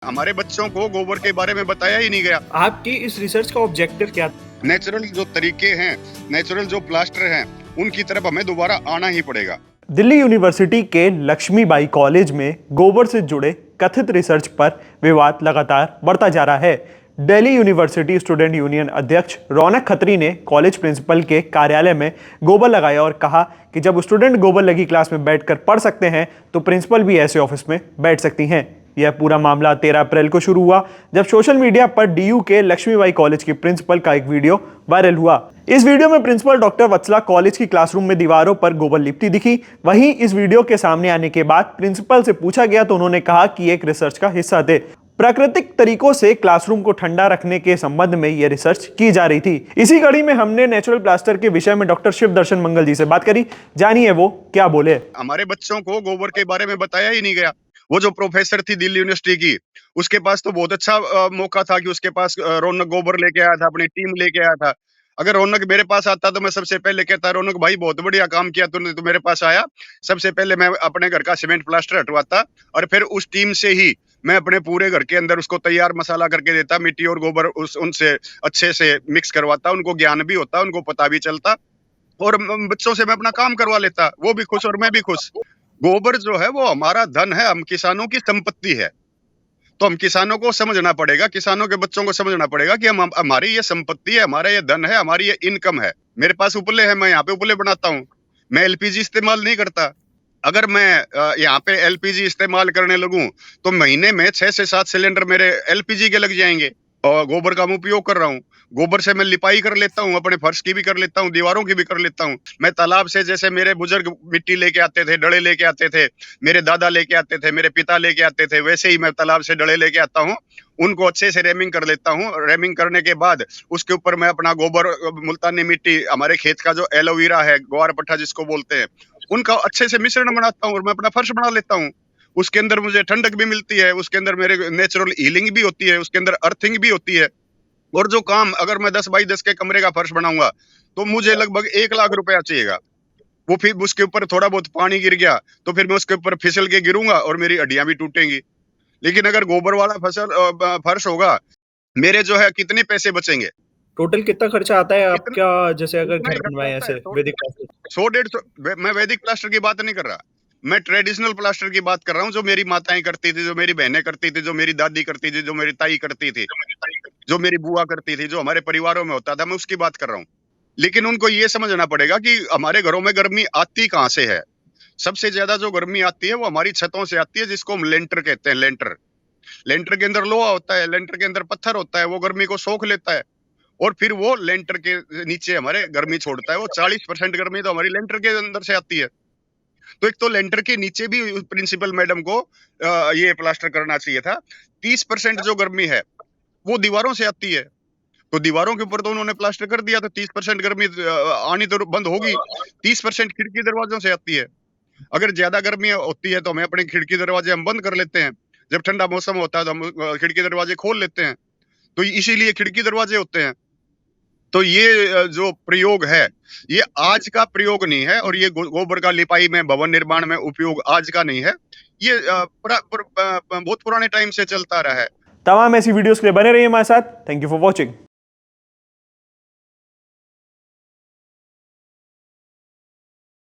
हमारे बच्चों को गोबर के बारे में बताया ही नहीं गया। आपकी इस रिसर्च का ऑब्जेक्टिव क्या था? नेचुरल जो तरीके हैं, नेचुरल जो प्लास्टर हैं, उनकी तरफ हमें दोबारा आना ही पड़ेगा। दिल्ली यूनिवर्सिटी के लक्ष्मीबाई कॉलेज में गोबर से जुड़े कथित रिसर्च पर विवाद लगातार बढ़ता जा रहा है। दिल्ली यूनिवर्सिटी स्टूडेंट यूनियन अध्यक्ष रौनक खत्री ने कॉलेज प्रिंसिपल के कार्यालय में गोबर लगाया और कहा कि जब स्टूडेंट गोबर लगी क्लास में बैठकर पढ़ सकते हैं तो प्रिंसिपल भी ऐसे ऑफिस में बैठ सकती हैं। यह पूरा मामला 13 अप्रैल को शुरू हुआ जब सोशल मीडिया पर डीयू के लक्ष्मीबाई कॉलेज की प्रिंसिपल का एक वीडियो वायरल हुआ। इस वीडियो में प्रिंसिपल डॉक्टर वत्सला कॉलेज की क्लासरूम में दीवारों पर गोबर लिपटी दिखी। वहीं इस वीडियो के सामने आने के बाद प्रिंसिपल से पूछा गया तो उन्होंने कहा कि एक रिसर्च का हिस्सा थे। प्राकृतिक तरीकों से क्लासरूम को ठंडा रखने के संबंध में यह रिसर्च की जा रही थी। इसी कड़ी में हमने नेचुरल प्लास्टर के विषय में डॉक्टर शिव दर्शन मंगल जी से बात करी। जानिए वो क्या बोले। हमारे बच्चों को गोबर के बारे में बताया ही नहीं गया। वो जो प्रोफेसर थी दिल्ली यूनिवर्सिटी की, उसके पास तो बहुत अच्छा मौका था कि उसके पास रौनक गोबर लेके आया था, अपनी टीम लेके आया था। अगर रौनक मेरे पास आता तो मैं सबसे पहले कहता, रौनक भाई बहुत बढ़िया काम किया तूने, तो मेरे पास आया। सबसे पहले मैं अपने घर का सीमेंट प्लास्टर हटवाता और फिर उस टीम से ही मैं अपने पूरे घर के अंदर उसको तैयार मसाला करके देता, मिट्टी और गोबर उनसे अच्छे से मिक्स करवाता। उनको ज्ञान भी होता, उनको पता भी चलता और बच्चों से मैं अपना काम करवा लेता। वो भी खुश और मैं भी खुश। गोबर जो है वो हमारा धन है, हम किसानों की संपत्ति है। तो हम किसानों को समझना पड़ेगा, किसानों के बच्चों को समझना पड़ेगा कि हमारी ये संपत्ति है, हमारा ये धन है, हमारी ये इनकम है। मेरे पास उपले है, मैं यहाँ पे उपले बनाता हूँ। मैं एलपीजी इस्तेमाल नहीं करता। अगर मैं यहाँ पे एलपीजी इस्तेमाल करने लगूं तो महीने में 6 से 7 सिलेंडर मेरे एलपीजी के लग जाएंगे। और गोबर का मैं उपयोग कर रहा हूँ। गोबर से मैं लिपाई कर लेता हूँ, अपने फर्श की भी कर लेता हूँ, दीवारों की भी कर लेता हूँ। मैं तालाब से, जैसे मेरे बुजुर्ग मिट्टी लेके आते थे, डले लेके आते थे, मेरे दादा लेके आते थे, मेरे पिता लेके आते थे, वैसे ही मैं तालाब से डले लेके आता हूँ। उनको अच्छे से रेमिंग कर लेता हूँ। रेमिंग करने के बाद उसके ऊपर मैं अपना गोबर, मुल्तानी मिट्टी, हमारे खेत का जो एलोवेरा है, ग्वार पट्टा जिसको बोलते हैं, उनका अच्छे से मिश्रण बनाता हूँ और मैं अपना फर्श बना लेता हूँ। उसके अंदर मुझे ठंडक भी मिलती है, उसके अंदर मेरे नेचुरल हीलिंग भी होती है, उसके अंदर अर्थिंग भी होती है। और जो काम, अगर मैं 10 बाई 10 के कमरे का फर्श बनाऊंगा तो मुझे लगभग 1 लाख रुपया चाहिएगा। वो फिर उसके ऊपर थोड़ा बहुत पानी गिर गया तो फिर मैं उसके ऊपर फिसल के गिरूंगा और मेरी हड्डियां भी टूटेंगी। लेकिन अगर गोबर वाला फर्श होगा, मेरे जो है कितने पैसे बचेंगे। टोटल कितना खर्चा आता है कितना आपका, जैसे अगर कितना ही घर खर्चा बनवाए आता ऐसे है, वैदिक प्लास्टर? 100-150। मैं वैदिक प्लास्टर की बात नहीं कर रहा, मैं ट्रेडिशनल प्लास्टर की बात कर रहा हूँ, जो मेरी माताएं करती थी, जो मेरी बहनें करती थी, जो मेरी दादी करती थी, जो मेरी ताई करती थी, जो मेरी बुआ करती थी, जो हमारे परिवारों में होता था, मैं उसकी बात कर रहा हूँ। लेकिन उनको ये समझना पड़ेगा कि हमारे घरों में गर्मी आती कहाँ से है। सबसे ज्यादा जो गर्मी आती है वो हमारी छतों से आती है, जिसको हम लेंटर कहते हैं। लेंटर, लेंटर के अंदर लोहा होता है, लेंटर के अंदर पत्थर होता है, वो गर्मी को सोख लेता है और फिर वो लेंटर के नीचे हमारे गर्मी छोड़ता है। वो 40% गर्मी तो हमारी लेंटर के अंदर से आती है। तो एक तो लेंटर के नीचे भी प्रिंसिपल मैडम को ये प्लास्टर करना चाहिए था। 30% जो गर्मी है वो दीवारों से आती है, तो दीवारों के ऊपर तो उन्होंने प्लास्टर कर दिया, तो 30% गर्मी आनी तो बंद होगी। 30% खिड़की दरवाजों से आती है। अगर ज्यादा गर्मी होती है तो हमें अपने खिड़की दरवाजे हम बंद कर लेते हैं। जब ठंडा मौसम होता है तो हम खिड़की दरवाजे खोल लेते हैं। तो इसीलिए खिड़की दरवाजे होते हैं। तो ये जो प्रयोग है, ये आज का प्रयोग नहीं है और ये गोबर का लिपाई में, भवन निर्माण में उपयोग आज का नहीं है। ये बहुत पुराने टाइम से चलता रहा है। तमाम ऐसी वीडियोस के लिए बने रहिए हमारे साथ। Thank you for watching.